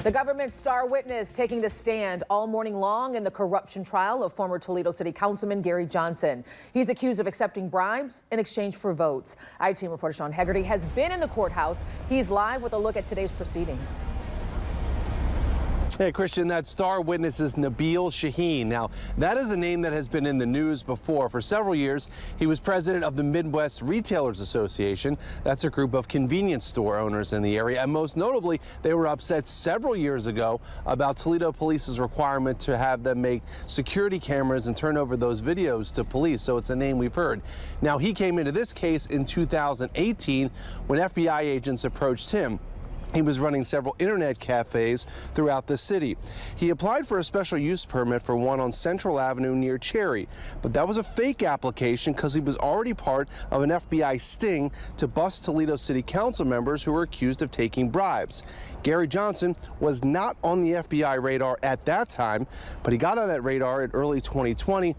The government's star witness taking the stand all morning long in the corruption trial of former Toledo City Councilman Gary Johnson. He's accused of accepting bribes in exchange for votes. I-Team reporter Sean Hegarty has been in the courthouse. He's live with a look at today's proceedings. Hey, Christian, that star witness is Nabil Shaheen. Now, that is a name that has been in the news before. For several years, he was president of the Midwest Retailers Association. That's a group of convenience store owners in the area. And most notably, they were upset several years ago about Toledo Police's requirement to have them make security cameras and turn over those videos to police. So it's a name we've heard. Now, he came into this case in 2018 when FBI agents approached him. He was running several internet cafes throughout the city. He applied for a special use permit for one on Central Avenue near Cherry, but that was a fake application because he was already part of an FBI sting to bust Toledo City Council members who were accused of taking bribes. Gary Johnson was not on the FBI radar at that time, but he got on that radar in early 2020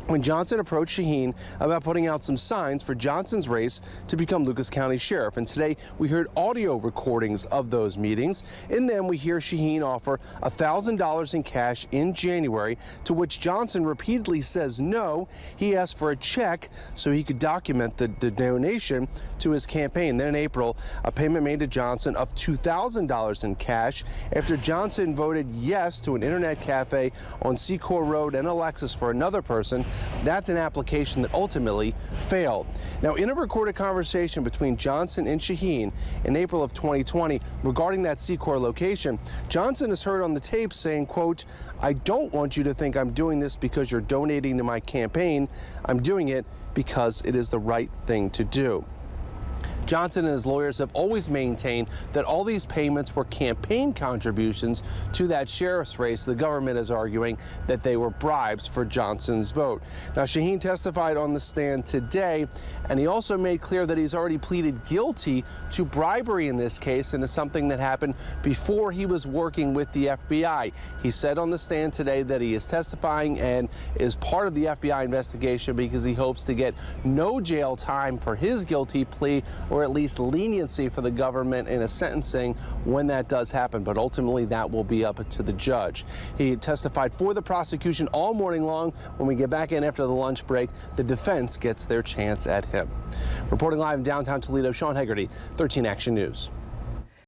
when Johnson approached Shaheen about putting out some signs for Johnson's race to become Lucas County Sheriff. And today we heard audio recordings of those meetings. In them, we hear Shaheen offer $1,000 in cash in January, to which Johnson repeatedly says no. He asked for a check so he could document the donation to his campaign. Then in April, a payment made to Johnson of $2,000 in cash after Johnson voted yes to an internet cafe on Secor Road and a Lexus for another person. That's an application that ultimately failed. Now, in a recorded conversation between Johnson and Shaheen in April of 2020 regarding that Secor location, Johnson is heard on the tape saying, quote, "I don't want you to think I'm doing this because you're donating to my campaign. I'm doing it because it is the right thing to do." Johnson and his lawyers have always maintained that all these payments were campaign contributions to that sheriff's race. The government is arguing that they were bribes for Johnson's vote. Now, Shaheen testified on the stand today, and he also made clear that he's already pleaded guilty to bribery in this case, and it's something that happened before he was working with the FBI. He said on the stand today that he is testifying and is part of the FBI investigation because he hopes to get no jail time for his guilty plea, or at least leniency for the government in a sentencing when that does happen. But ultimately, that will be up to the judge. He testified for the prosecution all morning long. When we get back in after the lunch break, the defense gets their chance at him. Reporting live in downtown Toledo, Sean Hegarty, 13 Action News.